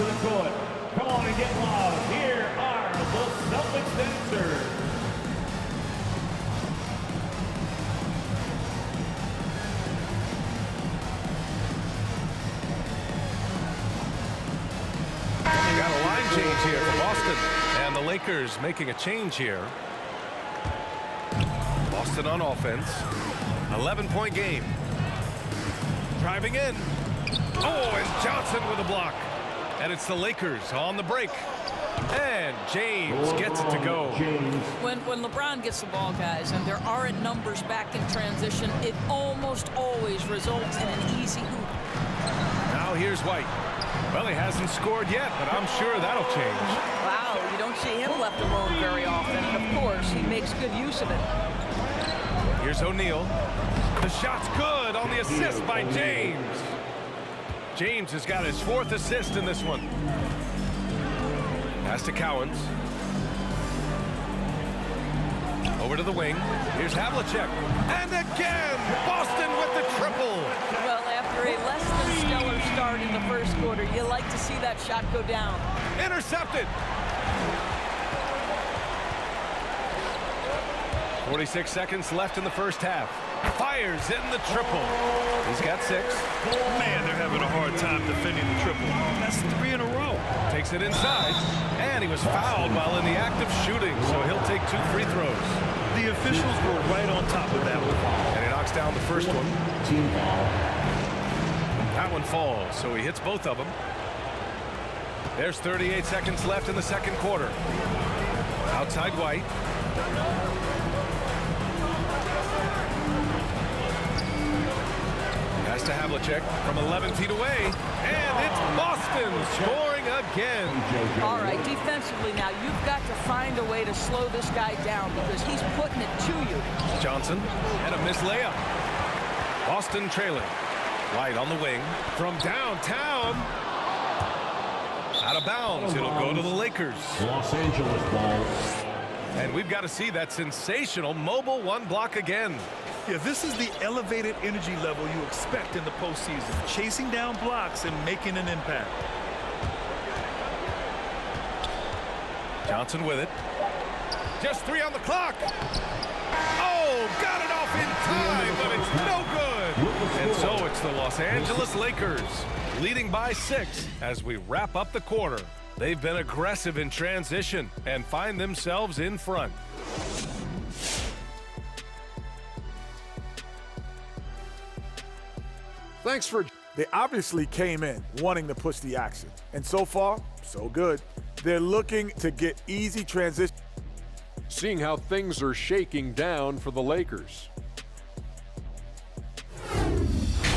to the court. Come on and get loud. Here are the Celtics dancers. You got a line change here for Boston. And the Lakers making a change here. Boston on offense. 11-point game. Driving in. Oh, and Johnson with a block. And it's the Lakers on the break. And James gets it to go. When LeBron gets the ball, guys, and there aren't numbers back in transition, it almost always results in an easy hoop. Now here's White. Well, he hasn't scored yet, but I'm sure that'll change. Wow, you don't see him left alone very often. And, of course, he makes good use of it. Here's O'Neal. The shot's good on the assist by James. James has got his 4th assist in this one. Pass to Cowens. Over to the wing. Here's Havlicek. And again, Boston with the triple. Well, after a less than stellar start in the first quarter, you like to see that shot go down. Intercepted. 46 seconds left in the first half. Fires in the triple. He's got 6. Man, they're having a hard time defending the triple. That's 3 in a row. Takes it inside. And he was fouled while in the act of shooting, so he'll take 2 free throws. The officials were right on top of that one. And he knocks down the first one. That one falls, so he hits both of them. There's 38 seconds left in the second quarter. Outside White. Pass to Havlicek from 11 feet away. And it's Boston scoring again. All right, defensively now, you've got to find a way to slow this guy down because he's putting it to you. Johnson and a missed layup. Boston trailing. White on the wing from downtown. Out of bounds. It'll go to the Lakers. Los Angeles ball. And we've got to see that sensational mobile 1 block again. Yeah, this is the elevated energy level you expect in the postseason. Chasing down blocks and making an impact. Johnson with it. Just 3 on the clock. Oh, got it off in time, but it's no good. And so it's the Los Angeles Lakers leading by 6 as we wrap up the quarter. They've been aggressive in transition and find themselves in front. Thanks for... They obviously came in wanting to push the action. And so far, so good. They're looking to get easy transition. Seeing how things are shaking down for the Lakers.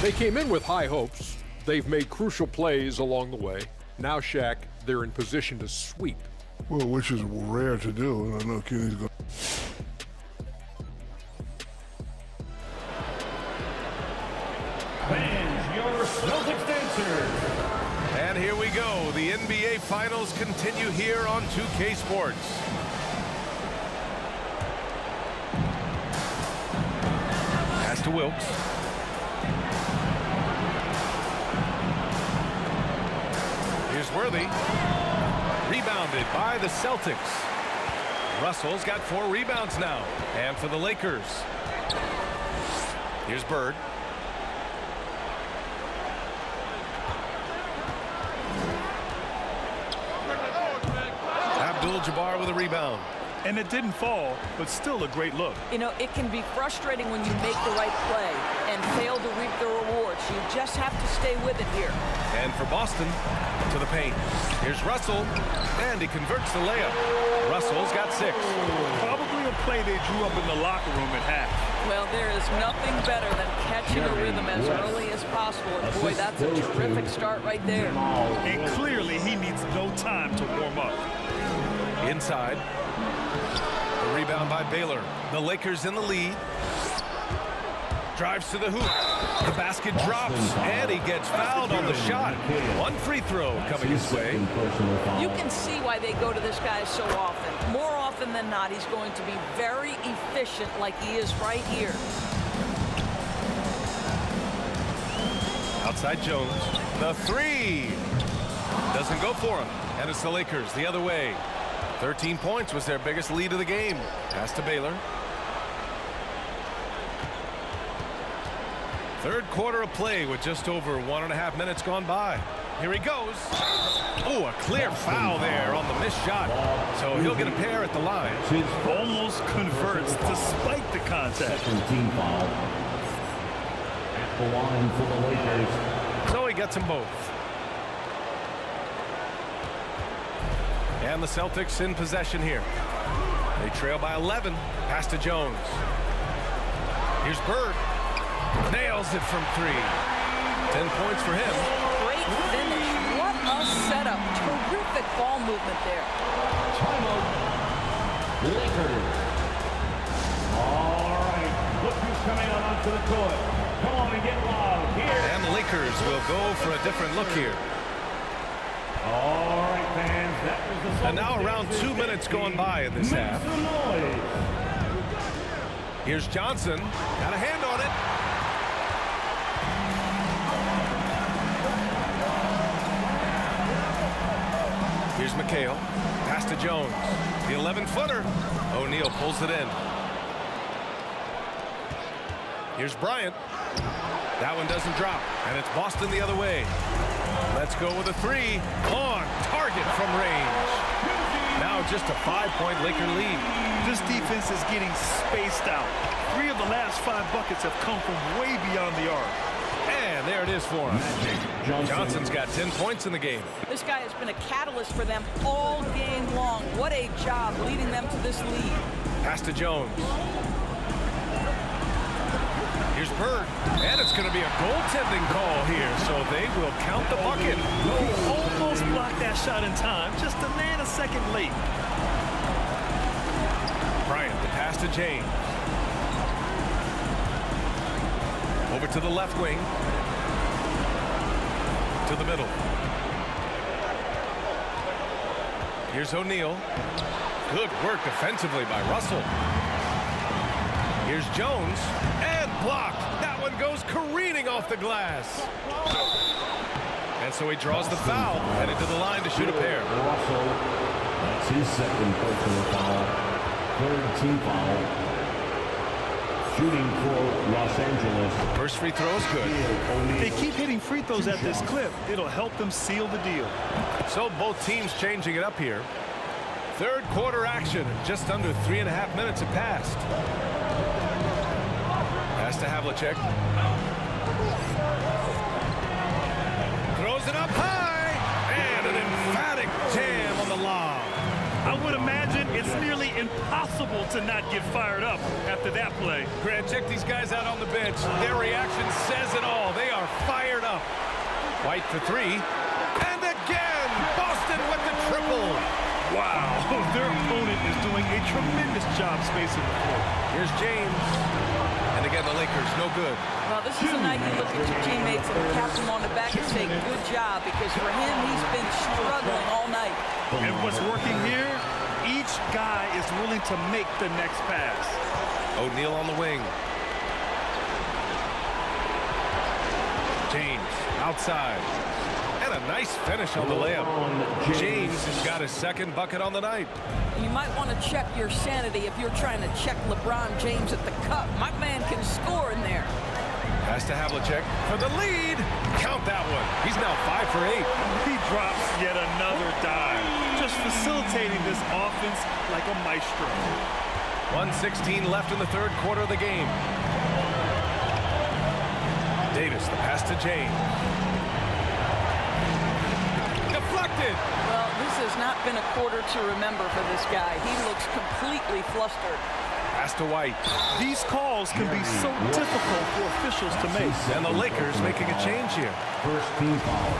They came in with high hopes. They've made crucial plays along the way. Now, Shaq, they're in position to sweep. Well, which is rare to do, and I know Kenny's going to... Fans, your Celtics dancers. And here we go. The NBA Finals continue here on 2K Sports. Pass to Wilkes. Here's Worthy. Rebounded by the Celtics. Russell's got 4 rebounds now. And for the Lakers. Here's Bird. Abdul-Jabbar with a rebound. And it didn't fall, but still a great look. You know, it can be frustrating when you make the right play and fail to reap the rewards. You just have to stay with it here. And for Boston, to the paint. Here's Russell, and he converts the layup. Russell's got 6. Probably a play they drew up in the locker room at half. Well, there is nothing better than catching a rhythm as early as possible. And boy, that's a terrific start right there. And clearly he needs no time to warm up. Inside. The rebound by Baylor. The Lakers in the lead. Drives to the hoop. The basket drops, and he gets fouled on the shot. 1 free throw coming his way. You can see why they go to this guy so often. More often than not, he's going to be very efficient like he is right here. Outside Jones. The 3. Doesn't go for him. And it's the Lakers the other way. 13 points was their biggest lead of the game. Pass to Baylor. Third quarter of play with just over 1.5 minutes gone by. Here he goes. Oh, a clear foul there on the missed shot. So he'll get a pair at the line. Almost converts despite the contact. Second team foul. At the line for the Lakers. So he gets them both. And the Celtics in possession here. They trail by 11. Pass to Jones. Here's Bird. Nails it from 3. 10 points for him. Great finish. What a setup. Terrific ball movement there. Lakers. All right. Look who's coming out onto the court. Come on and get loud here. And the Lakers will go for a different look here. All right, fans. That was the And now around 2 minutes going by in this half. Some noise. Here's Johnson. Got a hand on it. Here's McHale. Pass to Jones. The 11-footer. O'Neal pulls it in. Here's Bryant. That one doesn't drop. And it's Boston the other way. Let's go with a 3. On target from range. Now just a 5-point Laker lead. This defense is getting spaced out. 3 of the last 5 buckets have come from way beyond the arc. And there it is for him. Johnson's got 10 points in the game. This guy has been a catalyst for them all game long. What a job leading them to this lead. Pass to Jones. Here's Bird. And it's going to be a goaltending call here, so they will count the bucket. He almost blocked that shot in time, just a nanosecond late. Bryant, the pass to James. Over to the left wing. To the middle. Here's O'Neal. Good work defensively by Russell. Here's Jones. And blocked. That one goes careening off the glass. And so he draws the foul. Headed to the line to shoot a pair. Russell. That's his second personal foul. Third team foul. Shooting for Los Angeles. First free throw is good. If they keep hitting free throws at this clip, it'll help them seal the deal. So both teams changing it up here. Third quarter action. Just under 3.5 minutes have passed. Pass to Havlicek. Throws it up high. And an emphatic jam on the lob. I would imagine it's nearly impossible to not get fired up after that play. Grant, check these guys out on the bench. Their reaction says it all. They are fired up. White for 3. And again, Boston with the triple. Wow, their opponent is doing a tremendous job spacing the floor. Here's James. And again, the Lakers, no good. Well, this is a night you look at your teammates and tap them on the back and say, good job, because for him, he's been struggling all night. And what's working here, each guy is willing to make the next pass. O'Neal on the wing. James outside. And a nice finish on the layup. James has got his second bucket on the night. You might want to check your sanity if you're trying to check LeBron James at the cup. My man can score in there. Pass to Havlicek for the lead. Count that one. He's now 5 for 8. He drops yet another dive, just facilitating this offense like a maestro. 1:16 left in the third quarter of the game. Davis, the pass to James. Deflected. Well, this has not been a quarter to remember for this guy. He looks completely flustered. Pass to White. These calls can be so difficult for officials to make. And the Lakers making a change here. First team foul.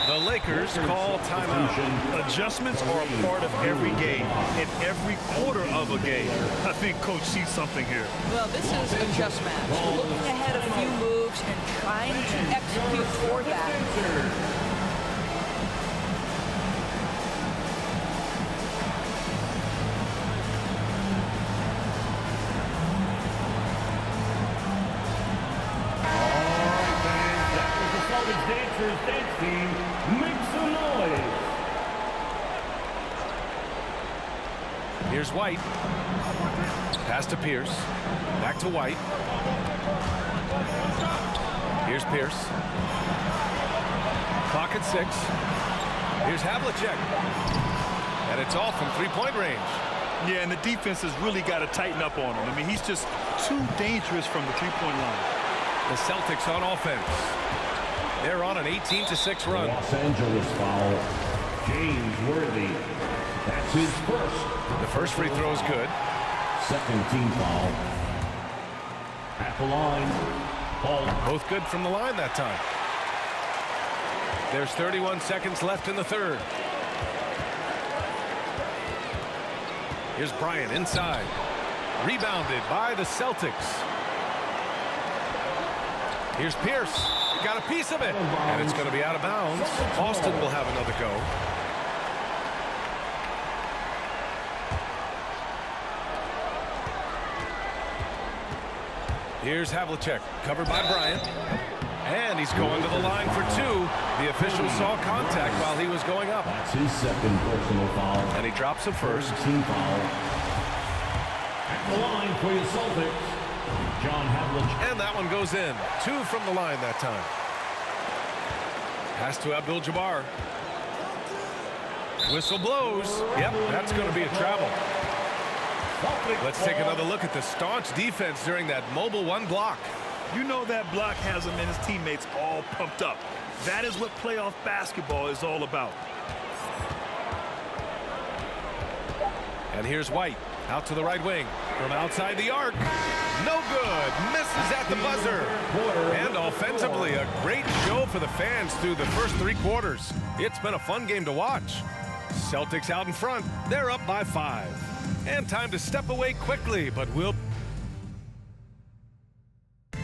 The Lakers call timeout. Adjustments are a part of every game, in every quarter of a game. I think Coach sees something here. Well, this is a just match. Looking ahead a few moves and trying to execute for that. Dancers dance team, make some noise. Here's White. Pass to Pierce. Back to White. Here's Pierce. Clock at 6. Here's Havlicek. And it's off from three-point range. Yeah, and the defense has really got to tighten up on him. I mean, he's just too dangerous from the three-point line. The Celtics on offense. They're on an 18-6 run. Los Angeles foul. James Worthy. That's his first. The first free throw is good. Second team foul. At the line. Ball. Both good from the line that time. There's 31 seconds left in the third. Here's Bryant inside. Rebounded by the Celtics. Here's Pierce. Got a piece of it. And it's going to be out of bounds. Boston will have another go. Here's Havlicek, covered by Bryant. And he's going to the line for two. The official saw contact while he was going up. That's his second personal foul. And he drops the first. Team foul. At the line for your Celtics, John Havlicek. And that one goes in. 2 from the line that time. Pass to Abdul-Jabbar. Whistle blows. Yep, that's going to be a travel. Let's take another look at the staunch defense during that mobile one block. You know that block has him and his teammates all pumped up. That is what playoff basketball is all about. And here's White out to the right wing from outside the arc. No good. Misses at the buzzer. And offensively, a great show for the fans through the first 3 quarters. It's been a fun game to watch. Celtics out in front. They're up by 5. And time to step away quickly, but we'll...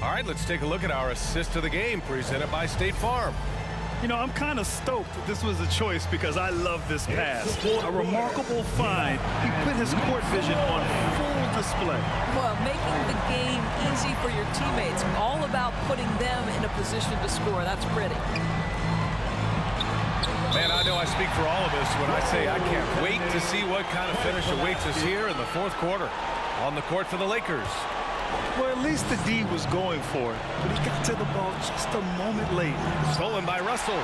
All right, let's take a look at our assist of the game presented by State Farm. You know, I'm kind of stoked this was a choice because I love this pass. A remarkable find. He put his court vision on full display. Well, making the game easy for your teammates. All about putting them in a position to score. That's pretty. Man, I know I speak for all of us when I say I can't wait to see what kind of finish awaits us here in the 4th quarter. On the court for the Lakers. Well, at least the D was going for it, but he got to the ball just a moment late. Stolen by Russell.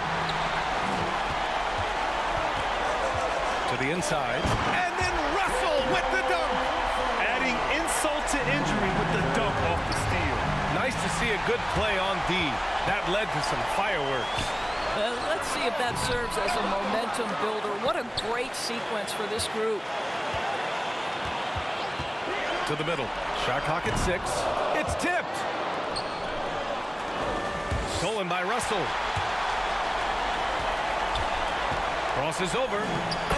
To the inside. And then Russell with the dunk. Adding insult to injury with the dunk off the steal. Nice to see a good play on D. That led to some fireworks. Let's see if that serves as a momentum builder. What a great sequence for this group. To the middle. Shot clock at 6. It's tipped. Stolen by Russell. Crosses over.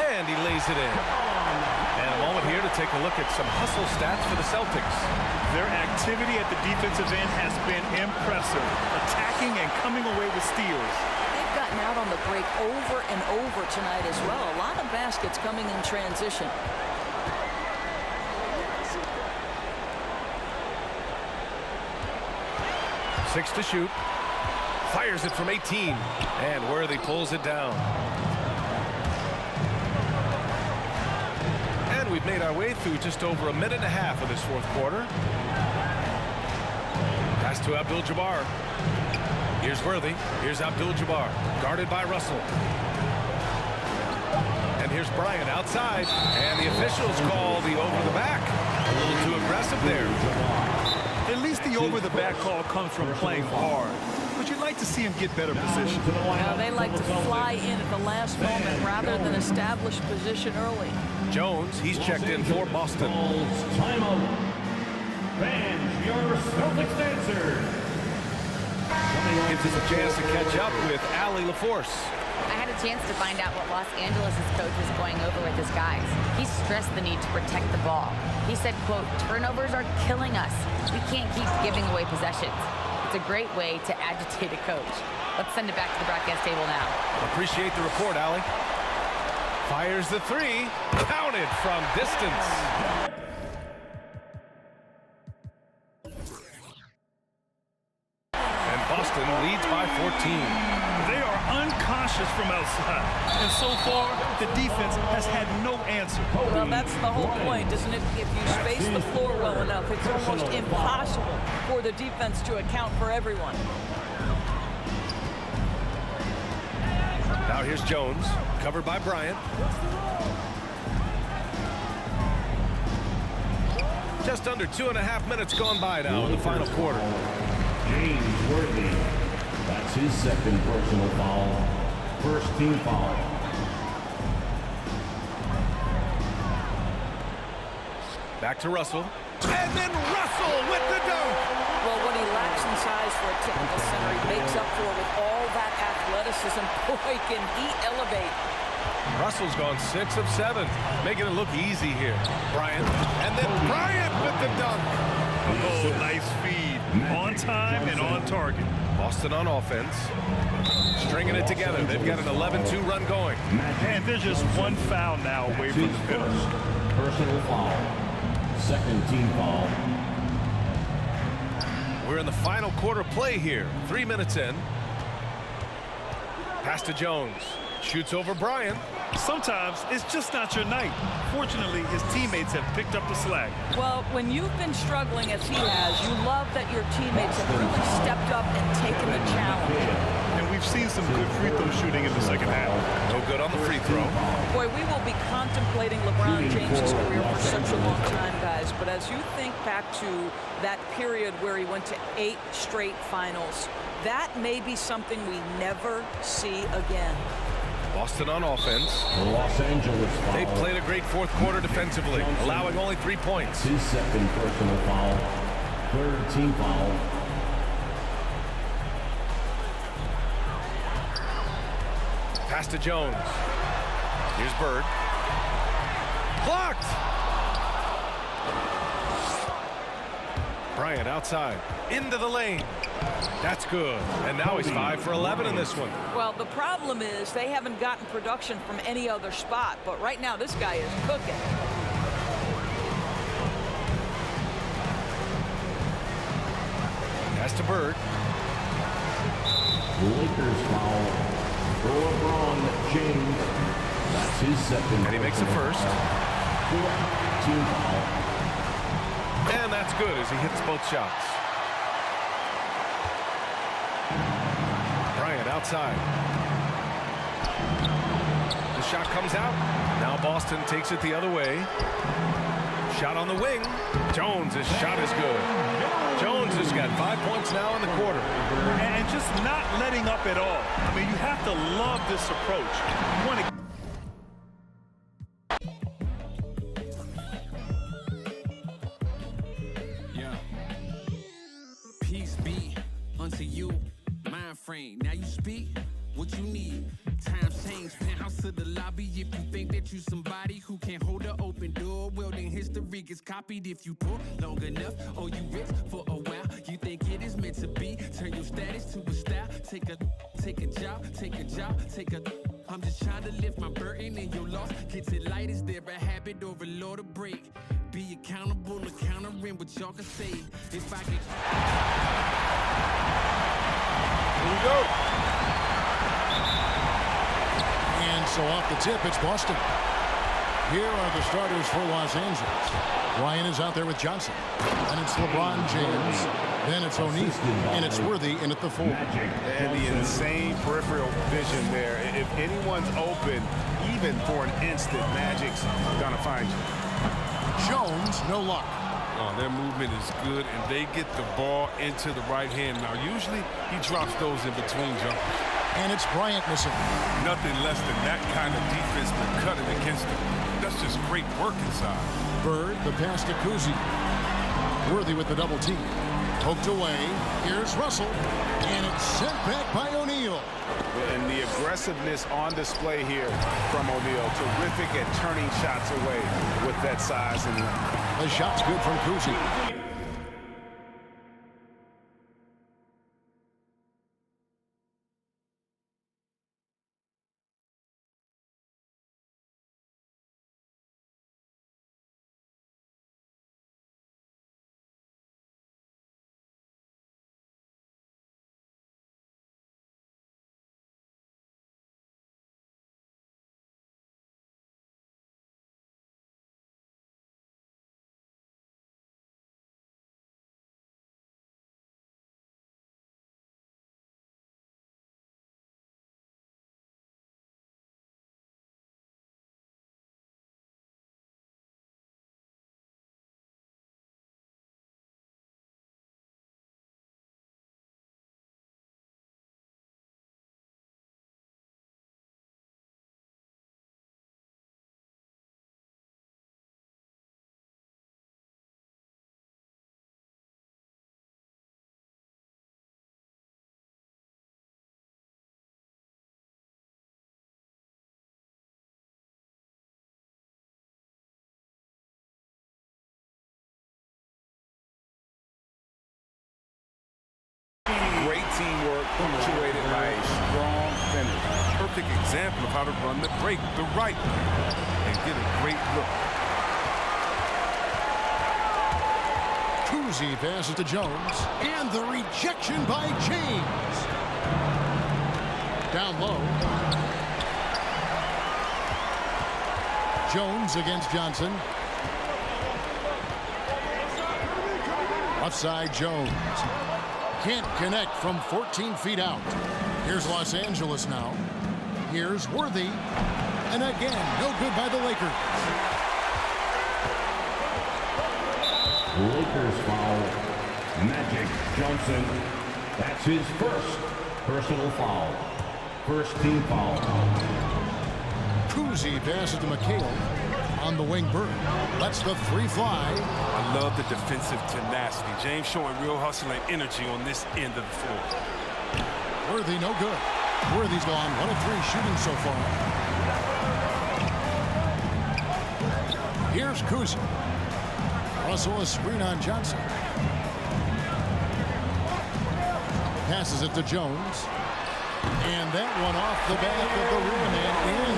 And he lays it in. And a moment here to take a look at some hustle stats for the Celtics. Their activity at the defensive end has been impressive. Attacking and coming away with steals. They've gotten out on the break over and over tonight as well. A lot of baskets coming in transition. Six to shoot. Fires it from 18. And Worthy pulls it down. And we've made our way through just over a minute and a half of this 4th quarter. Pass to Abdul-Jabbar. Here's Worthy. Here's Abdul-Jabbar. Guarded by Russell. And here's Bryant outside. And the officials call the over the back. A little too aggressive there. At least the over-the-back call comes from playing hard. But you'd like to see him get better position. Now, they like to fly in at the last moment rather than establish position early. Jones, he's checked in for Boston. Timeout. Fans, your Celtics answer. Gives us a chance to catch up with Allie LaForce. I had a chance to find out what Los Angeles' coach was going over with his guys. He stressed the need to protect the ball. He said, quote, turnovers are killing us. We can't keep giving away possessions. It's a great way to agitate a coach. Let's send it back to the broadcast table now. Appreciate the report, Allie. Fires the 3. Counted from distance. And Boston leads by 14. They are unconscious pushes from outside. And so far, the defense has had no answer. Well, that's the whole point, isn't it? If you space the floor well enough, it's almost impossible for the defense to account for everyone. Now here's Jones, covered by Bryant. Just under 2.5 minutes gone by now in the final quarter. James Worthy. That's his second personal foul. First team foul. Back to Russell. And then Russell with the dunk. Well, what he lacks in size for a typical center, he makes up for with all that athleticism. Boy, can he elevate. Russell's gone 6 of 7, making it look easy here. Bryant, and then Bryant with the dunk. Oh, nice feed. On time and on target. Boston on offense. Stringing it together. They've got an 11-2 run going. And they're just one foul now away from the finish. Personal foul. Second team foul. We're in the final quarter play here. 3 minutes in. Pass to Jones. Shoots over Bryant. Sometimes it's just not your night. Fortunately, his teammates have picked up the slack. Well, when you've been struggling as he has, you love that your teammates have really stepped up and taken the challenge. And we've seen some good free throw shooting in the second half. No good on the free throw. Boy, we will be contemplating LeBron James' career for such a long time, guys. But as you think back to that period where he went to 8 straight finals, that may be something we never see again. Boston on offense. Los Angeles foul. They played a great fourth quarter defensively, allowing only 3 points. His second personal foul. Third team foul. Pass to Jones. Here's Bird. Blocked! Bryant outside. Into the lane. That's good. And now he's 5 for 11 in this one. Well, the problem is they haven't gotten production from any other spot. But right now, this guy is cooking. Pass to Bird. Lakers foul. For LeBron James. That's his second. And he makes the first. Fourth team foul. And that's good as he hits both shots. Bryant outside. The shot comes out. Now Boston takes it the other way. Shot on the wing. Jones' shot is good. Jones has got 5 points now in the quarter. And just not letting up at all. I mean, you have to love this approach. You want to peace be unto you, mind frame. Now you speak what you need. Times change, penthouse to the lobby. If you think that you somebody who can't hold an open door, well then history gets copied. If you poor long enough, or you rich for a while, you think it is meant to be. Turn your status to a style. Take a job. I'm just trying to lift my burden and your loss gets it light. Is there a habit or a law to break? Be accountable, countering what y'all can say. If I can. Here we go. And so off the tip, it's Boston. Here are the starters for Los Angeles. Ryan is out there with Johnson. And it's LeBron James. Then it's O'Neal. And it's Worthy in at the 4. And the insane peripheral vision there. If anyone's open, even for an instant, Magic's gonna find you. Jones, no luck. Oh, their movement is good, and they get the ball into the right hand. Now, usually he drops those in between jumpers. And it's Bryant missing. Nothing less than that kind of defense will cut it against them. That's just great work inside. Bird, the pass to Kuzi. Worthy with the double team. Poked away. Here's Russell. And it's sent back by O'Neal. And the aggressiveness on display here from O'Neal. Terrific at turning shots away with that size and length. The shot's good from Kuzi. teamwork punctuated by a strong finish. Perfect example of how to run the break the right way and get a great look. Cousy passes to Jones, and the rejection by James. Down low. Jones against Johnson. Offside Jones. Can't connect from 14 feet out. Here's Los Angeles now. Here's Worthy. And again, no good by the Lakers. Lakers foul. Magic Johnson. That's his first personal foul. First team foul. Cousy passes to McHale on the wing bird. Lets the three fly. I love the defensive tenacity. James showing real hustle and energy on this end of the floor. Worthy, no good. Worthy's gone 1 of 3 shooting so far. Here's Cousy. Russell a screen on Johnson. Passes it to Jones. And that one off the back of the rim and in.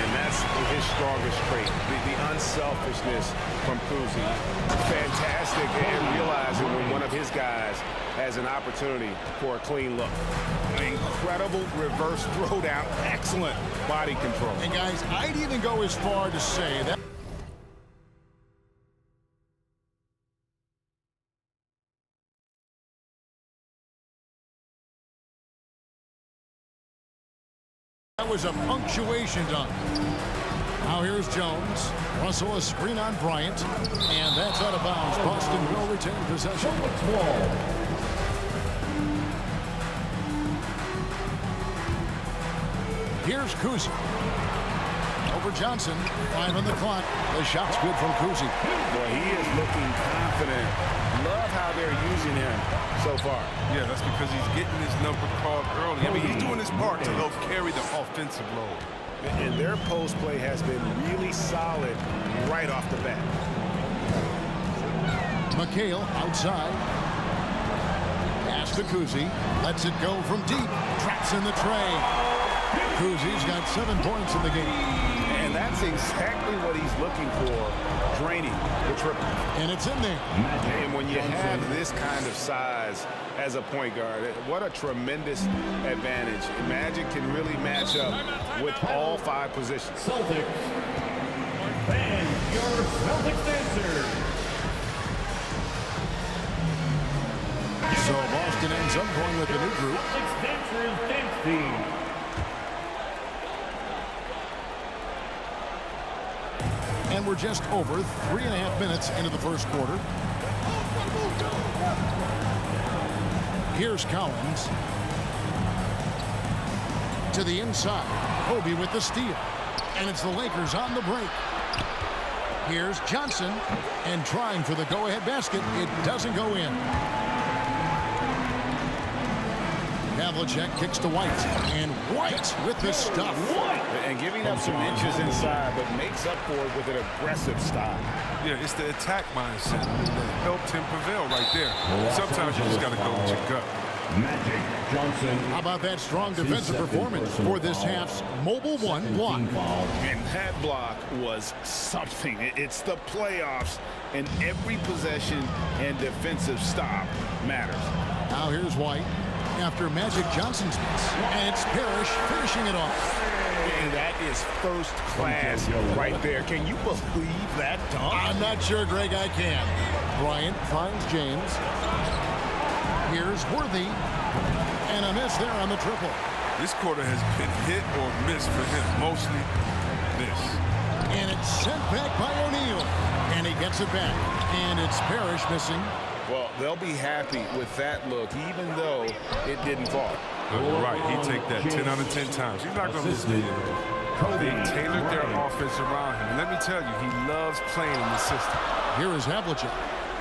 And that's his strongest trait, the unselfishness from Cousy. Fantastic, and realizing when one of his guys has an opportunity for a clean look. An incredible reverse throwdown, excellent body control. And guys, I'd even go as far to say that was a punctuation dunk. Now here's Jones. Russell a screen on Bryant. And that's out of bounds. Boston will retain possession. Here's Cousy. Over Johnson. 5 on the clock. The shot's good from Cousy. Well, he is looking confident. Love how they're using him so far. Yeah, that's because he's getting his number called early. I mean, he's doing his part to help carry the offensive load. And their post play has been really solid right off the bat. McHale outside. Pass to Cousy. Lets it go from deep. Traps in the tray. Cousy's got 7 points in the game. And that's exactly what he's looking for, draining the triple. And it's in there. And when you have this kind of size as a point guard, what a tremendous advantage. Magic can really match up with all 5 positions. Celtics. And your Celtics answer. So Boston ends up going with the new group. Celtics dancers dance team. And we're just over 3.5 minutes into the first quarter. Here's Collins. To the inside. Kobe with the steal. And it's the Lakers on the break. Here's Johnson. And trying for the go-ahead basket. It doesn't go in. Havlicek kicks to White. And White with the stuff. And giving up some inches inside, but makes up for it with an aggressive style. Yeah, it's the attack mindset that helped him prevail right there. Sometimes you just got to go with your gut. Magic Johnson. How about that strong defensive performance for this half's Mobile One block? And that block was something. It's the playoffs, and every possession and defensive stop matters. Now here's White after Magic Johnson's miss. And it's Parrish finishing it off. And that is first class right there. Can you believe that dunk? I'm not sure, Greg, I can. Bryant finds James. Here's Worthy. And a miss there on the triple. This quarter has been hit or miss for him. Mostly miss. And it's sent back by O'Neal. And he gets it back. And it's Parrish missing. Well, they'll be happy with that look, even though it didn't fall. You're right. He'd take that 10 out of 10 times. He's not going to miss it. They've tailored their offense around him. And let me tell you, he loves playing in the system. Here is Havlicek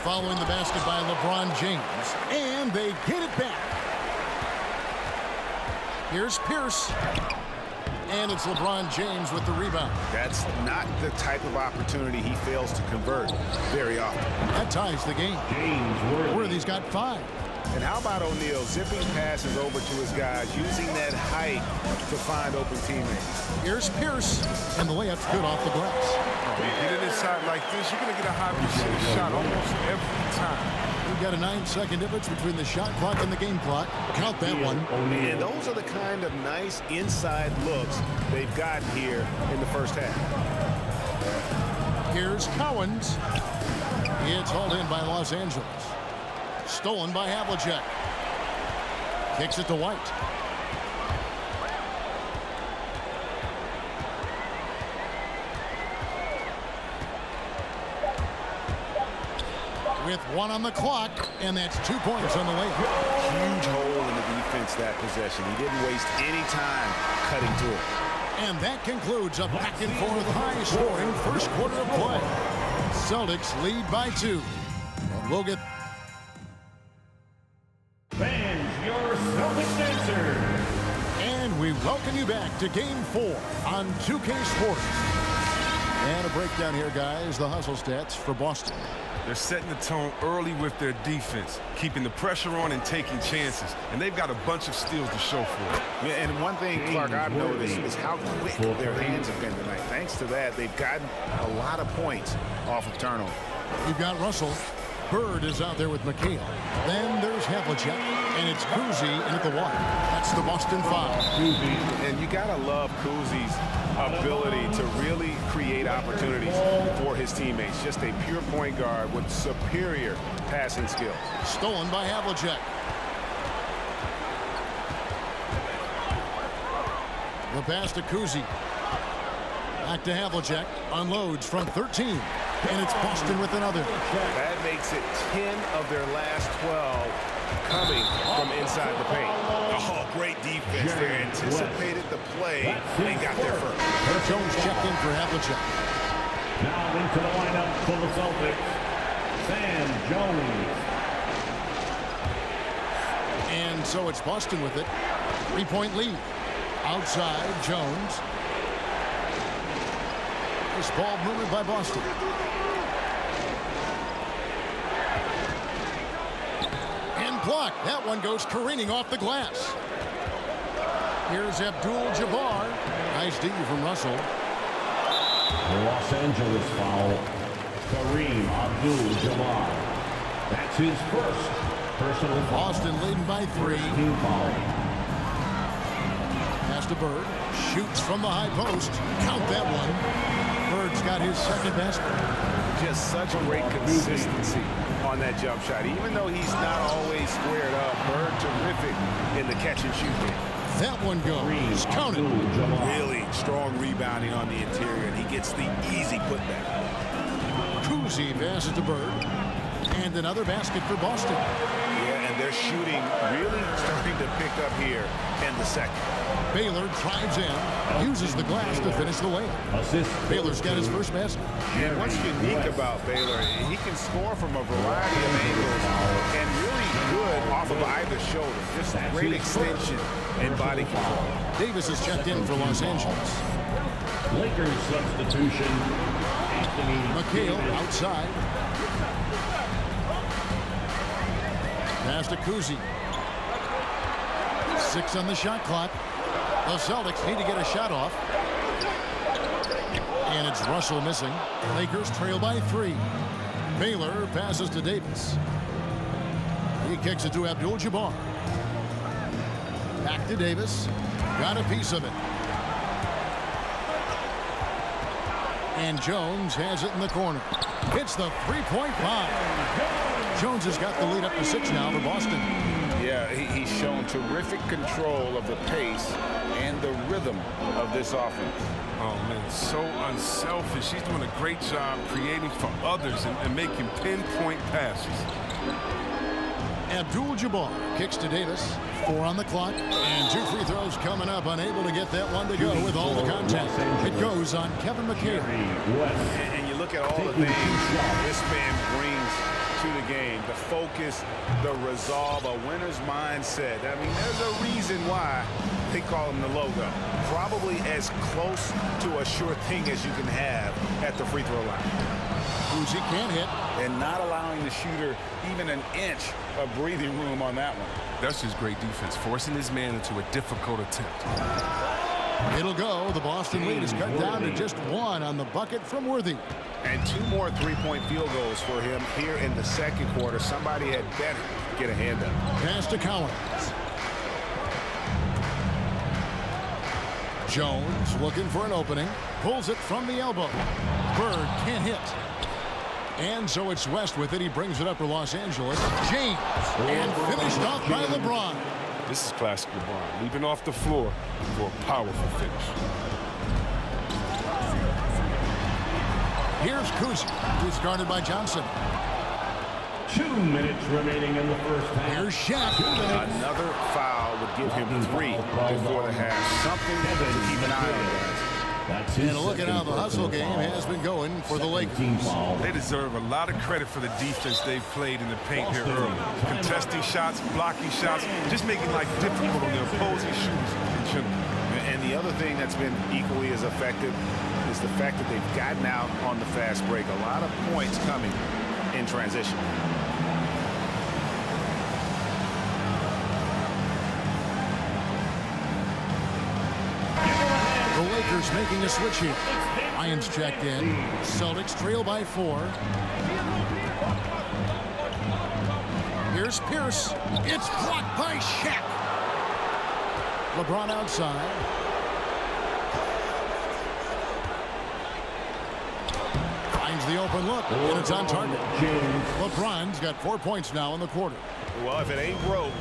following the basket by LeBron James. And they get it back. Here's Pierce. And it's LeBron James with the rebound. That's not the type of opportunity he fails to convert very often. That ties the game. James Worthy. Worthy's got 5. And how about O'Neal zipping passes over to his guys, using that height to find open teammates. Here's Pierce, and the layup's good off the glass. You get it inside like this, you're going to get a high percentage shot almost every time. We've got a 9-second difference between the shot clock and the game clock. Count that one. And those are the kind of nice inside looks they've gotten here in the first half. Here's Cowens. It's hauled in by Los Angeles. Stolen by Havlicek. Kicks it to White. With 1 on the clock, and that's 2 points on the layup. Huge hole in the defense that possession. He didn't waste any time cutting to it. And that concludes a back-and-forth high-scoring first quarter of play. Celtics lead by 2. And we'll get... Fans, your Celtics answer. And we welcome you back to Game 4 on 2K Sports. And a breakdown here, guys. The hustle stats for Boston. They're setting the tone early with their defense, keeping the pressure on and taking chances. And they've got a bunch of steals to show for it. Yeah, and one thing, Clark, I've noticed is how quick their hands have been tonight. Thanks to that, they've gotten a lot of points off of turnover. You've got Russell. Bird is out there with McHale. Then there's Havlicek, and it's Kuzi in at the 1. That's the Boston foul. And you got to love Kuzi's ability to really create opportunities for his teammates. Just a pure point guard with superior passing skills. Stolen by Havlicek. The pass to Kuzi. Back to Havlicek. Unloads from 13. And it's Boston with another. That makes it 10 of their last 12 coming from inside the paint. Oh, great defense. They anticipated the play and got there first. Jones checked in for Havlicek. Now into the lineup for the Celtics, Sam Jones. And so it's Boston with it. 3-point lead. Outside, Jones. This ball moved by Boston. And blocked. That one goes careening off the glass. Here's Abdul-Jabbar. Nice D from Russell. The Los Angeles foul. Kareem Abdul-Jabbar. That's his first personal foul. Boston leading by 3. Team foul. Pass to Bird. Shoots from the high post. Count that one. Bird's got his second basket. Just such great consistency on that jump shot. Even though he's not always squared up, Bird terrific in the catch and shoot game. That one goes. Counted. Really strong rebounding on the interior, and he gets the easy putback. Kuzi passes to Bird. And another basket for Boston. Yeah, and their shooting really starting to pick up here in the second. Baylor drives in, uses the glass to finish the layup. Baylor's got his first basket. And what's unique about Baylor, he can score from a variety of angles and really good off of either shoulder. Just great extension and body control. Davis is checked in for Los Angeles. Lakers substitution. Anthony McHale Davis. outside. Pass to Kuzi. 6 on the shot clock. The Celtics need to get a shot off. And it's Russell missing. Lakers trail by 3. Baylor passes to Davis. He kicks it to Abdul-Jabbar. Back to Davis. Got a piece of it. And Jones has it in the corner. Hits the three-point line. Jones has got the lead up to 6 now for Boston. Yeah, he's shown terrific control of the pace and the rhythm of this offense. Oh, man, so unselfish. He's doing a great job creating for others and making pinpoint passes. Abdul-Jabbar kicks to Davis. 4 on the clock. And 2 free throws coming up. Unable to get that one to go with all the contact. It goes on Kevin McHale. And you look at all the things this man brings to the game, the focus, the resolve, a winner's mindset. I mean, there's a reason why they call him the logo. Probably as close to a sure thing as you can have at the free throw line. Cousy can't hit. And not allowing the shooter even an inch of breathing room on that one. That's just great defense, forcing his man into a difficult attempt. It'll go. The Boston lead is cut down to just 1 on the bucket from Worthy. And 2 more three-point field goals for him here in the second quarter. Somebody had better get a hand up. Pass to Collins. Jones looking for an opening. Pulls it from the elbow. Bird can't hit. And so it's West with it. He brings it up for Los Angeles. James. And finished off by LeBron. This is classic LeBron, leaping off the floor for a powerful finish. Here's Cousy, who's guarded by Johnson. 2 minutes remaining in the first half. Here's Shaq. Another foul would give him 3 before the half. Something to keep an eye on, guys. And look at how the hustle game has been going for the Lakers. They deserve a lot of credit for the defense they've played in the paint here early. Contesting shots, blocking shots, just making life difficult on the opposing shooters. And the other thing that's been equally as effective is the fact that they've gotten out on the fast break. A lot of points coming in transition. The Lakers making a switch here. Lions checked in. Celtics trail by 4. Here's Pierce. It's blocked by Shaq. LeBron outside. Finds the open look, and it's on target. LeBron's got 4 points now in the quarter. Well, if it ain't broke,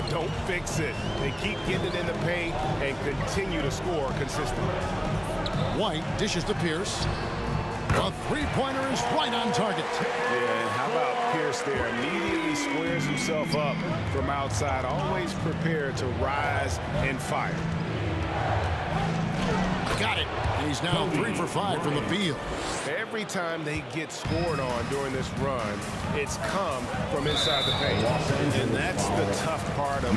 don't fix it. They keep getting it in the paint and continue to score consistently. White dishes to Pierce. A three-pointer is right on target. Yeah, and how about Pierce there? Immediately squares himself up from outside, always prepared to rise and fire. Got it. He's now 3 for 5 from the field. Every time they get scored on during this run, it's come from inside the paint. And that's the tough part of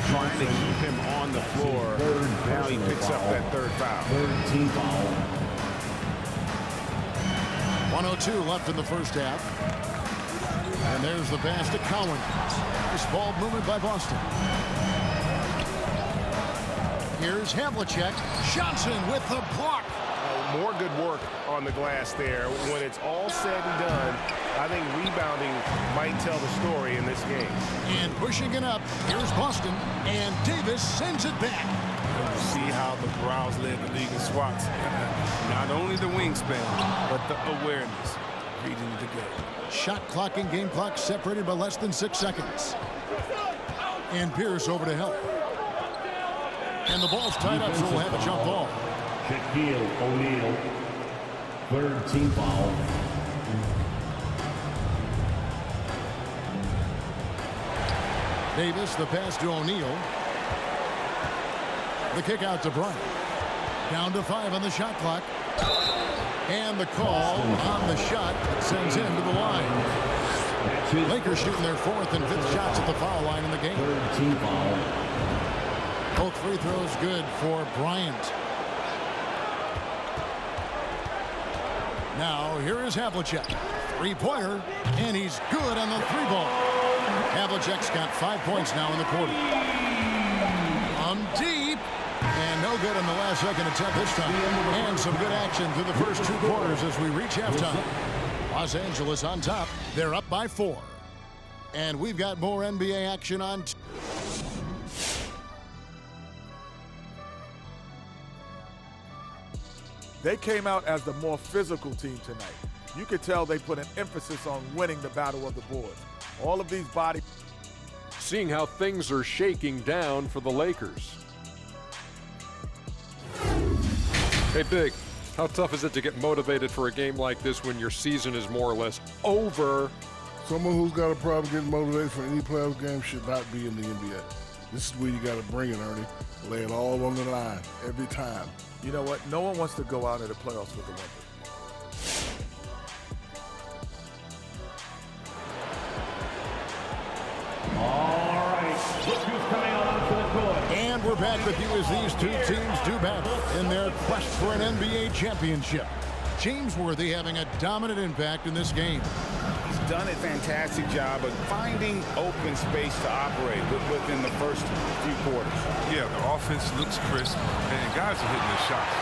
trying to keep him on the floor. Now he picks up that 3rd foul. 3rd team foul. 1:02 left in the first half. And there's the pass to Collins. Nice ball movement by Boston. Here's Havlicek. Johnson with the block. More good work on the glass there. When it's all said and done, I think rebounding might tell the story in this game. And pushing it up, here's Boston, and Davis sends it back. See how the Browns led the league in swats. Not only the wingspan, but the awareness. Reading the game. Shot clock and game clock separated by less than 6 seconds. And Pierce over to help. And the ball's tied up, so we'll have a jump ball. Shaquille O'Neal, 3rd team foul. Davis, the pass to O'Neal. The kick out to Bryant. Down to 5 on the shot clock. And the call on the shot sends him to the line. Lakers shooting their 4th and 5th shots at the foul line in the game. 3rd team foul. Both free throws good for Bryant. Now here is Havlicek. 3-pointer, and he's good on the 3-ball. Havlicek's got 5 points now in the quarter. Deep, and no good on the last second attempt this time. And some good action through the first 2 quarters as we reach halftime. Los Angeles on top. They're up by 4. And we've got more NBA action on. They came out as the more physical team tonight. You could tell they put an emphasis on winning the battle of the boards. All of these body. Seeing how things are shaking down for the Lakers. Hey, Big, how tough is it to get motivated for a game like this when your season is more or less over? Someone who's got a problem getting motivated for any playoff game should not be in the NBA. This is where you got to bring it, Ernie. Lay it all on the line every time. You know what? No one wants to go out of the playoffs with a win. All right, look who's coming on to the court. And we're back with you as these two teams do battle in their quest for an NBA championship. James Worthy having a dominant impact in this game. He's done a fantastic job of finding open space to operate within the first few quarters. Yeah, the offense looks crisp, and guys are hitting their shots.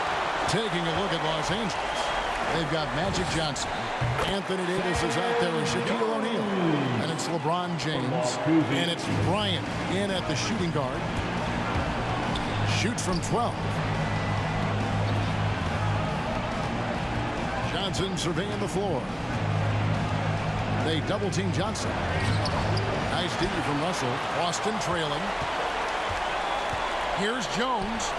Taking a look at Los Angeles. They've got Magic Johnson. Anthony Davis is out there with Shaquille O'Neal. And it's LeBron James. And it's Bryant in at the shooting guard. Shoots from 12. Johnson surveying the floor. They double team Johnson. Nice D from Russell. Boston trailing. Here's Jones.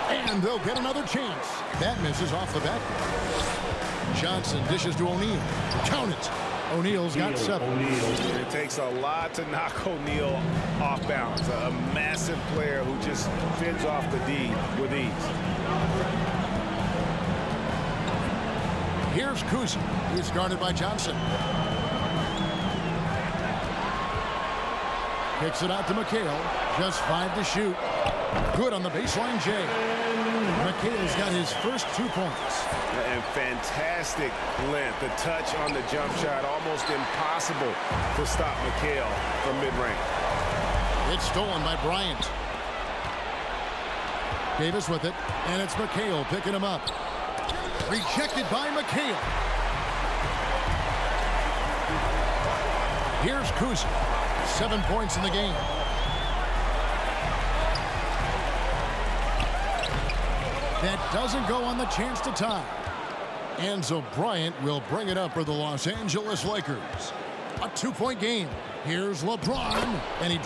And they'll get another chance. That misses off the back. Johnson dishes to O'Neal. Count it. O'Neal's got 7. It takes a lot to knock O'Neal off balance. A massive player who just fends off the D with ease. Here's Kuzi. He's guarded by Johnson. Kicks it out to McHale. Just 5 to shoot. Good on the baseline, Jay. McHale's got his first 2 points. And fantastic length. The touch on the jump shot, almost impossible to stop McHale from mid-range. It's stolen by Bryant. Davis with it, and it's McHale picking him up. Rejected by McHale. Here's Kuzi. 7 points in the game. That doesn't go on the chance to tie. And so Bryant will bring it up for the Los Angeles Lakers. A 2-point game. Here's LeBron, and he...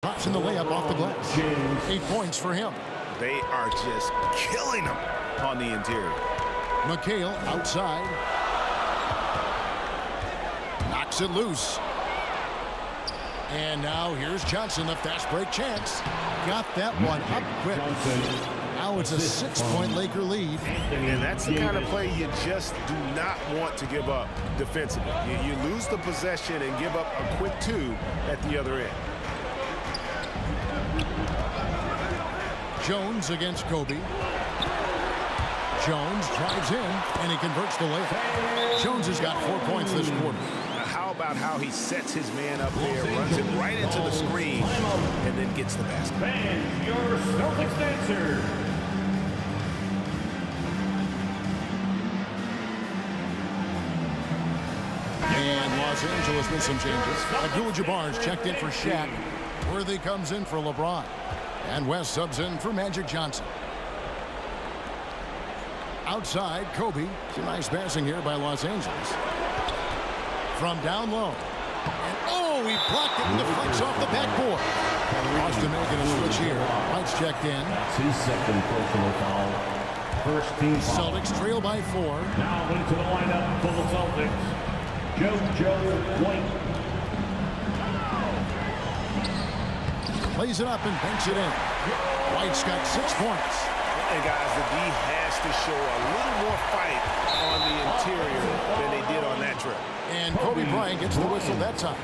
Drops in the layup off the glass. 8 points for him. They are just killing him on the interior. McHale outside. Knocks it loose. And now here's Johnson, a fast break chance. Got that one up quick. Now it's a 6-point Laker lead. And that's the kind of play you just do not want to give up defensively. You lose the possession and give up a quick 2 at the other end. Jones against Kobe. Jones drives in, and he converts the layup. Jones has got 4 points this quarter. How about how he sets his man up there, runs it right into the screen, and then gets the basket. And your Celtics answer. And Los Angeles with some changes. Abdul-Jabbar's checked in for Shaq. Worthy comes in for LeBron. And West subs in for Magic Johnson. Outside, Kobe. It's a nice passing here by Los Angeles. From down low. And oh, he blocked it and deflects off the backboard. Boston making a switch here. White's checked in. That's his second personal foul. First team foul. Celtics trail by 4. Now into the lineup for the Celtics. JoJo White. Plays it up and banks it in. White's got 6 points. And guys, the D has to show a little more fight on the interior than they did on that trip. And Kobe Bryant gets the whistle that time.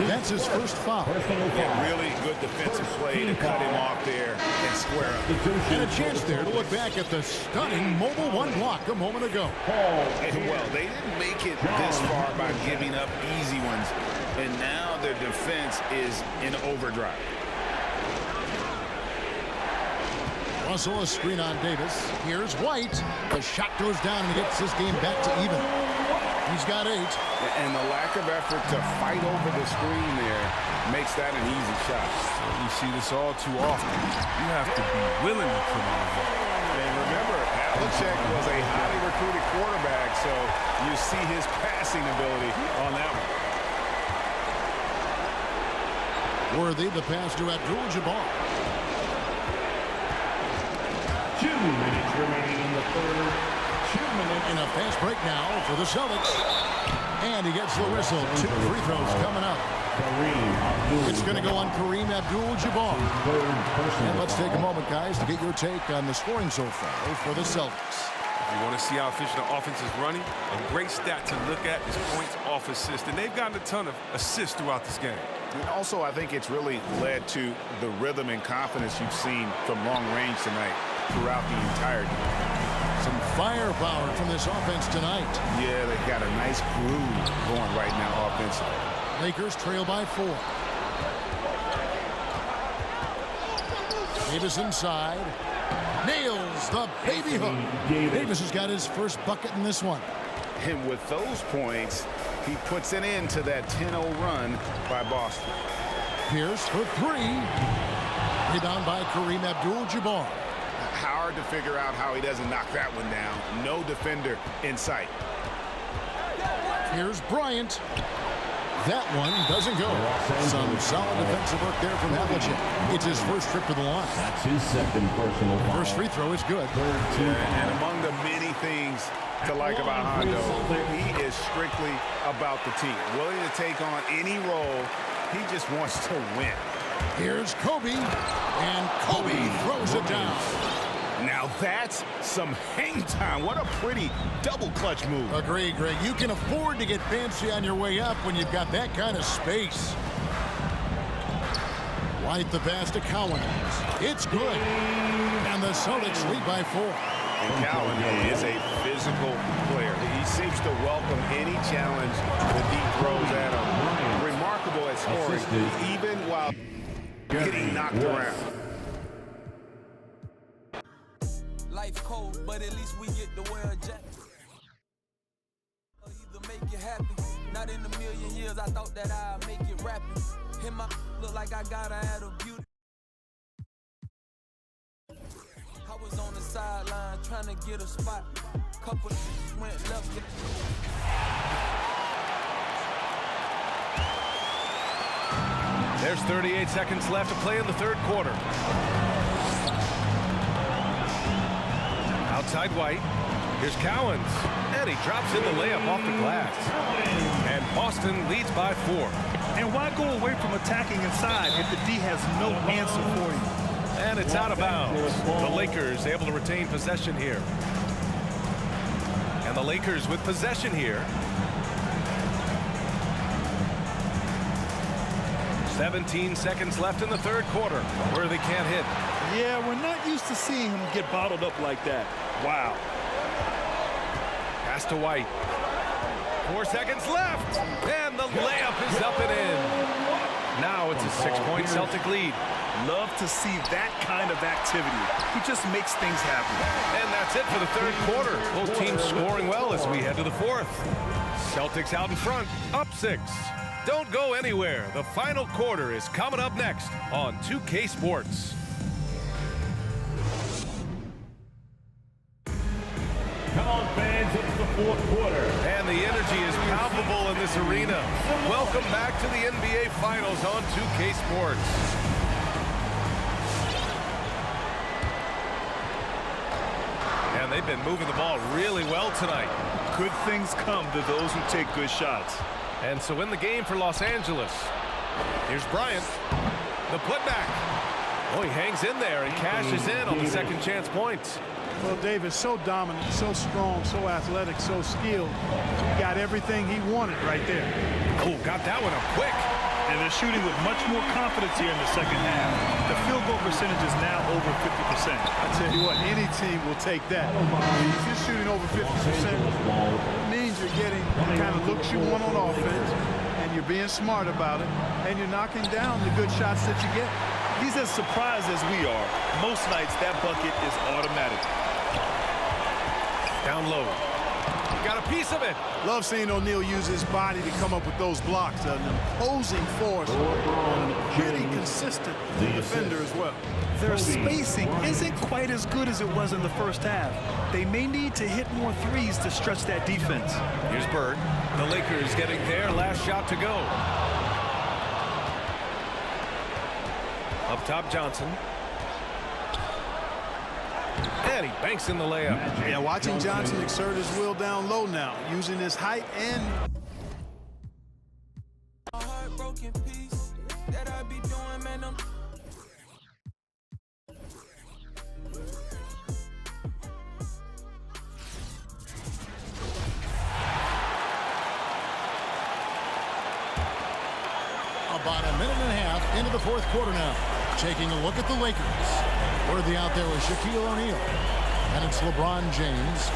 That's his first foul. Yeah, really good defensive play to cut him off there and square up. And a chance there to look back at the stunning Mobile One block a moment ago. Well, they didn't make it this far by giving up easy ones, and now their defense is in overdrive. Russell, a screen on Davis. Here's White. The shot goes down and gets his game back to even. He's got 8. And the lack of effort to fight over the screen there makes that an easy shot. You see this all too often. You have to be willing to put on the ball. And remember, Havlicek was a highly recruited quarterback, so you see his passing ability on that one. Worthy, the pass to Abdul-Jabbar. 2 minutes remaining in the third. 2 minutes. In a fast break now for the Celtics. And he gets the whistle. 2 free throws coming up. It's going to go on Kareem Abdul-Jabbar. And let's take a moment, guys, to get your take on the scoring so far for the Celtics. If you want to see how efficient the offense is running, a great stat to look at is points off assist. And they've gotten a ton of assists throughout this game. And also, I think it's really led to the rhythm and confidence you've seen from long range tonight throughout the entire game. Some firepower from this offense tonight. Yeah, they've got a nice groove going right now offensively. Lakers trail by 4. Davis inside. Nails the baby hook. Davis has got his first bucket in this one. And with those points, he puts an end to that 10-0 run by Boston. Pierce for 3. Rebound by Kareem Abdul-Jabbar. Hard to figure out how he doesn't knock that one down. No defender in sight. Here's Bryant. That one doesn't go. Some solid defensive work there from Havlicek. It's his first trip to the line. That's his second personal foul. First free throw is good. And among the many things to like about Hondo, he is strictly about the team. Willing to take on any role. He just wants to win. Here's Kobe. And Kobe throws it down. Now that's some hang time. What a pretty double clutch move. Agree, Greg. You can afford to get fancy on your way up when you've got that kind of space. White the pass to Cowan. It's good. And the Celtics lead by 4. And Cowan is a physical player. He seems to welcome any challenge that he throws at him. Remarkable at scoring, even while getting knocked around. Life cold, but at least we get to wear a jacket. Either make you happy. Not in a million years, I thought that I'd make it rapping. Him, my look like I got out of beauty. I was on the sideline trying to get a spot. Couple went left. There's 38 seconds left to play in the third quarter. Outside White. Here's Cowens. And he drops in the layup off the glass. And Boston leads by 4. And why go away from attacking inside if the D has no answer for you? And it's out of bounds. The Lakers able to retain possession here. And the Lakers with possession here. 17 seconds left in the third quarter. Worthy can't hit. Yeah, we're not used to seeing him get bottled up like that. Wow. Pass to White. 4 seconds left. And the layup is up and in. Now it's a 6-point Celtic lead. Love to see that kind of activity. He just makes things happen. And that's it for the third quarter. Both teams scoring well as we head to the fourth. Celtics out in front, up 6. Don't go anywhere. The final quarter is coming up next on 2K Sports. Come on, fans, it's the fourth quarter. And the energy is palpable in this arena. Welcome back to the NBA Finals on 2K Sports. And they've been moving the ball really well tonight. Good things come to those who take good shots. And so in the game for Los Angeles, here's Bryant. The putback. Oh, he hangs in there and cashes in on the second chance points. Well, Davis, so dominant, so strong, so athletic, so skilled. He got everything he wanted right there. Oh, got that one up quick. And they're shooting with much more confidence here in the second half. The field goal percentage is now over 50%. I tell you what, any team will take that. If you're shooting over 50%, it means you're getting the kind of looks you want on offense, and you're being smart about it, and you're knocking down the good shots that you get. He's as surprised as we are. Most nights, that bucket is automatic. Down low. Got a piece of it. Love seeing O'Neal use his body to come up with those blocks. An imposing force. Pretty consistent defender as well. Their spacing isn't quite as good as it was in the first half. They may need to hit more threes to stretch that defense. Here's Bird. The Lakers getting their last shot to go. Up top, Johnson. And he banks in the layup. Yeah, watching Johnson exert his will down low now, using his height and... Heartbroken piece that I be doing, man, I'm... About a minute and a half into the fourth quarter now. Taking a look at the Lakers. Worthy out there with Shaquille O'Neal. And it's LeBron James.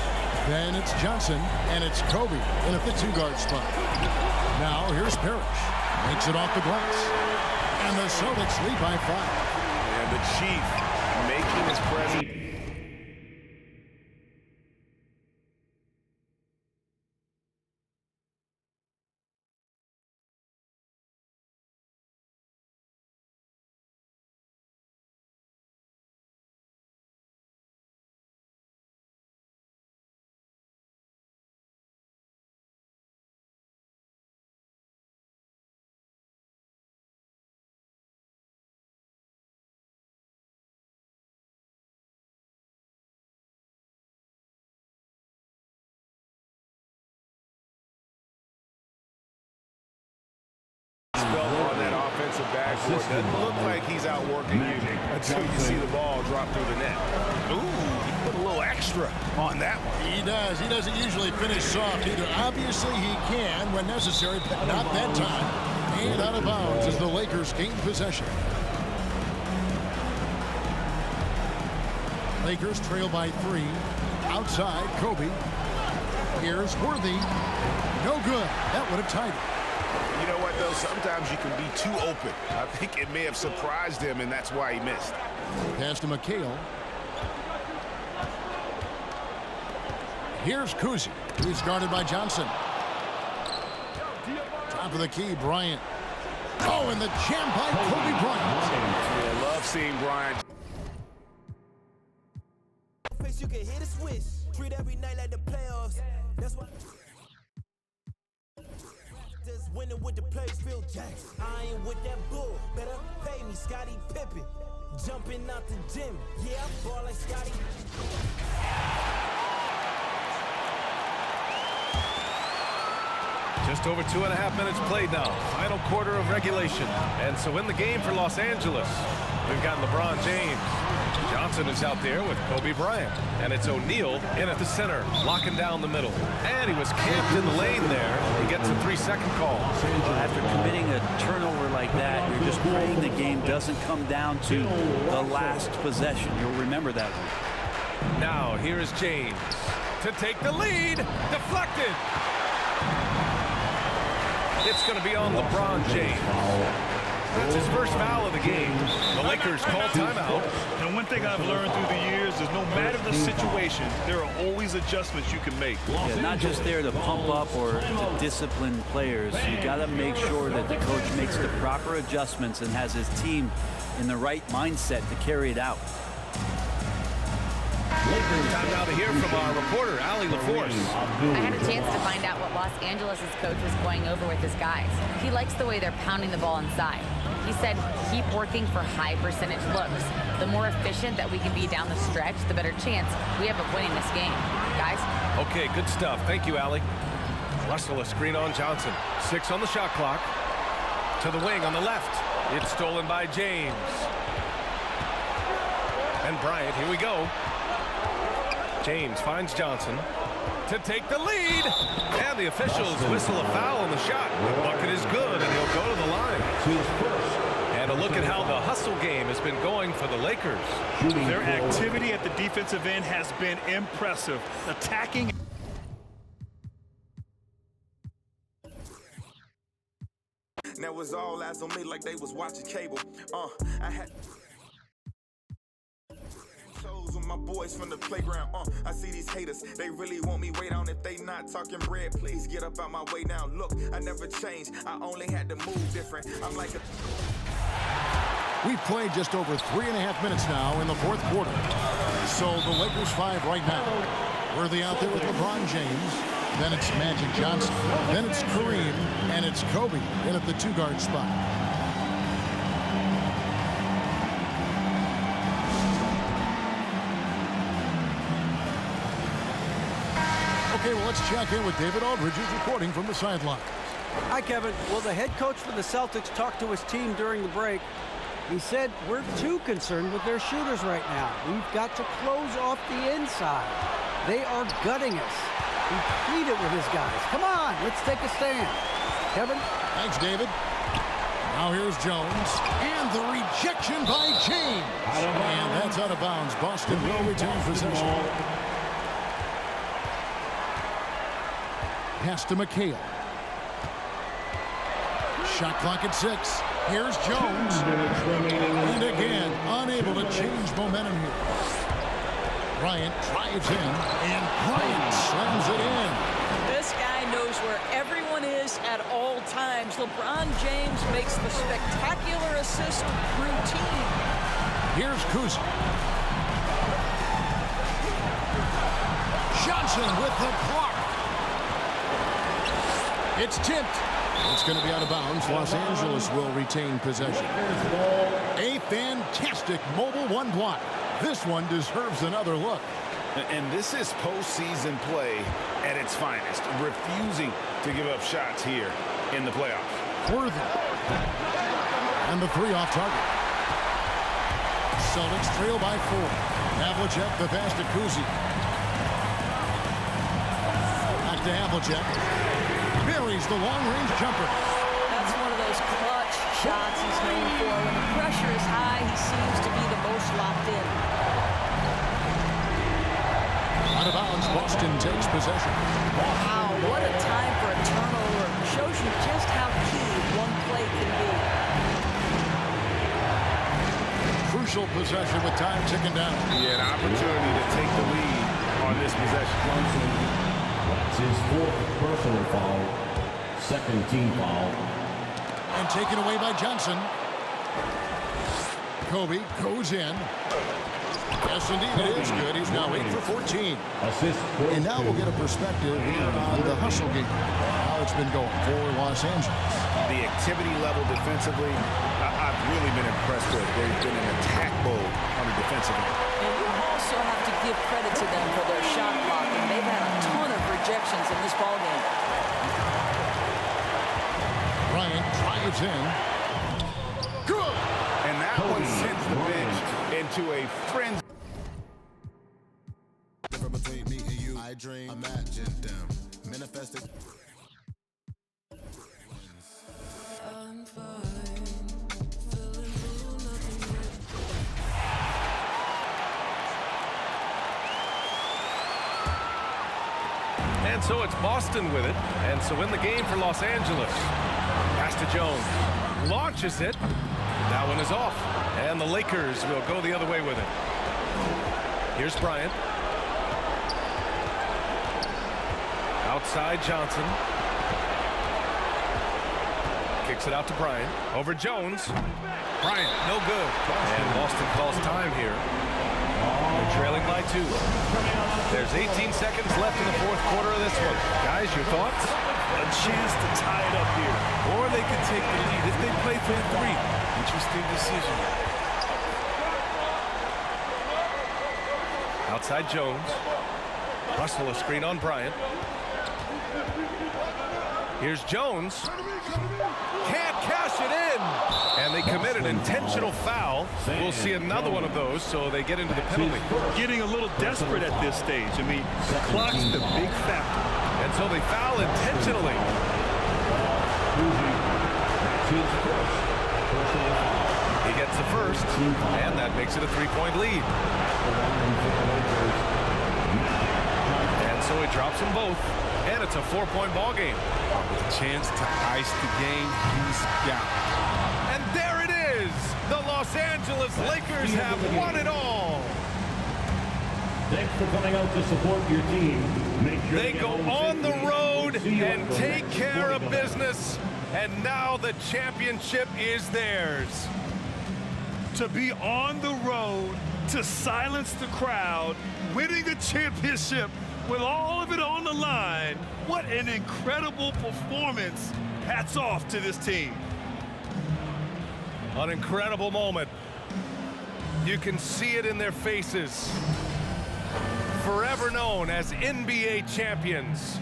Then it's Johnson. And it's Kobe in at the two-guard spot. Now here's Parrish. Makes it off the glass. And the Celtics lead by 5. And the Chief making his presence. On that offensive backboard. Doesn't look like he's outworking you until you see the ball drop through the net. Ooh, he put a little extra on that one. He does. He doesn't usually finish soft either. Obviously, he can when necessary, but not that time. And out of bounds as the Lakers gain possession. Lakers trail by 3. Outside, Kobe. Here's Worthy. No good. That would have tied it. You know what, though? Sometimes you can be too open. I think it may have surprised him, and that's why he missed. Pass to McHale. Here's Kuzi, who's guarded by Johnson. Top of the key, Bryant. Oh, and the jam by Kobe Bryant. I love seeing Bryant. You can hit a switch. Treat every night like the playoffs. That's why. Just winning with the players, Phil Jackson. I ain't with that bull. Better pay me, Scottie Pippen. Jumping out the gym. Yeah, I ball like Scottie. Just over 2.5 minutes played now. Final quarter of regulation. And so in the game for Los Angeles, we've got LeBron James. Johnson is out there with Kobe Bryant. And it's O'Neal in at the center, locking down the middle. And he was camped in the lane there. He gets a 3-second call. After committing a turnover like that, you're just praying the game doesn't come down to the last possession. You'll remember that one. Now here is James to take the lead. Deflected. It's going to be on LeBron James. That's his first foul of the game. The Lakers call timeout. And one thing I've learned through the years is no matter the situation, there are always adjustments you can make. Yeah, not just there to pump up or to discipline players. You got to make sure that the coach makes the proper adjustments and has his team in the right mindset to carry it out. Time now to hear from our reporter, Allie LaForce. I had a chance to find out what Los Angeles' coach was going over with his guys. He likes the way they're pounding the ball inside. He said, keep working for high percentage looks. The more efficient that we can be down the stretch, the better chance we have of winning this game. Guys? Okay, good stuff. Thank you, Allie. Russell, a screen on Johnson. 6 on the shot clock. To the wing on the left. It's stolen by James. And Bryant, here we go. James finds Johnson to take the lead. And the officials whistle a foul on the shot. The bucket is good, and he'll go to the line. And a look at how the hustle game has been going for the Lakers. Their activity at the defensive end has been impressive. Attacking. Now it was all eyes on me like they was watching cable. I had shows with my boys from the playground. I see these haters, they really want me way down. If they not talking bread, please get up out my way now. Look, I never changed, I only had to move different. I'm like a... We've played just over 3.5 minutes now in the fourth quarter. So the Lakers 5 right now. Worthy out there with LeBron James. Then it's Magic Johnson. Then it's Kareem. And it's Kobe in at the 2-guard spot. Okay, well, let's check in with David Aldridge, who's reporting from the sideline. Hi, Kevin. Well, the head coach for the Celtics talked to his team during the break. He said, we're too concerned with their shooters right now. We've got to close off the inside. They are gutting us. He pleaded with his guys. Come on, let's take a stand. Kevin? Thanks, David. Now here's Jones. And the rejection by James. And that's out of bounds. Boston will retain possession. Pass to McHale. Shot clock at 6. Here's Jones. And again, unable to change momentum here. Bryant drives in, and Bryant slams it in. This guy knows where everyone is at all times. LeBron James makes the spectacular assist routine. Here's Kuzma. Johnson with the block. It's tipped. It's going to be out of bounds. Los Angeles will retain possession. A fantastic mobile one block. This one deserves another look. And this is postseason play at its finest. Refusing to give up shots here in the playoffs. Worthy. And the 3 off target. Celtics trail by 4. Havlicek, the pass to Kuzi. Back to Havlicek. Buries the long-range jumper. That's one of those clutch shots he's known for. When the pressure is high, he seems to be the most locked in. Out of bounds, Boston takes possession. Wow, what a time for a turnover. Shows you just how key one play can be. Crucial possession with time ticking down. Yeah, an opportunity to take the lead on this possession. That's his 4th personal foul, 2nd team foul. And taken away by Johnson. Kobe goes in. Yes, indeed, it is good. He's now 8 for 14. Assist. And now we'll get a perspective here on the hustle game. How it's been going for Los Angeles. The activity level defensively, I've really been impressed with. They've been in attack mode on the defensive end. And you also have to give credit to them for their shot blocking. They've had a ton of rejections in this ballgame. Bryant drives in. Good! And that one sends the bench into a frenzy. Between me and you, I dream, imagine them, manifested. I'm fine, feeling blue, nothing. And so it's Boston with it. And so in the game for Los Angeles. Pass to Jones. Launches it. That one is off. And the Lakers will go the other way with it. Here's Bryant. Outside Johnson. Kicks it out to Bryant. Over Jones. Bryant, no good. And Boston calls time here. They're trailing by 2. There's 18 seconds left in the fourth quarter of this one. Guys, your thoughts? A chance to tie it up here. Or they could take the lead if they play for a 3. Interesting decision. Outside Jones. Russell a screen on Bryant. Here's Jones. Can't cash it in. And they commit an intentional foul. We'll see another one of those, so they get into the penalty. Getting a little desperate at this stage. I mean, the clock's the big factor. And so they foul intentionally. He gets the first, and that makes it a 3-point lead. And so he drops them both, and it's a 4-point ball game. With a chance to ice the game, he's got it. And there it is! The Los Angeles Lakers have won it all! Thanks for coming out to support your team. Make sure they go on the road and take care of business, and now the championship is theirs. To be on the road, to silence the crowd, winning a championship with all of it on the line, what an incredible performance. Hats off to this team. An incredible moment. You can see it in their faces. Forever known as NBA champions.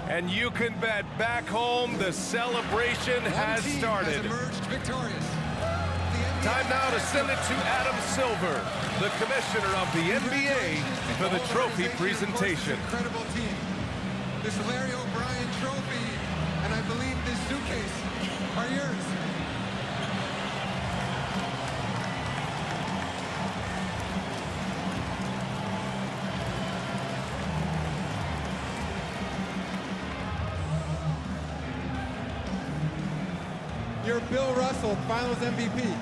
And you can bet back home the celebration has started. Time now to send it to Adam Silver, the commissioner of the NBA, for the trophy presentation. Incredible team. This Larry O'Brien trophy, and I believe this suitcase are yours. You're Bill Russell, Finals MVP.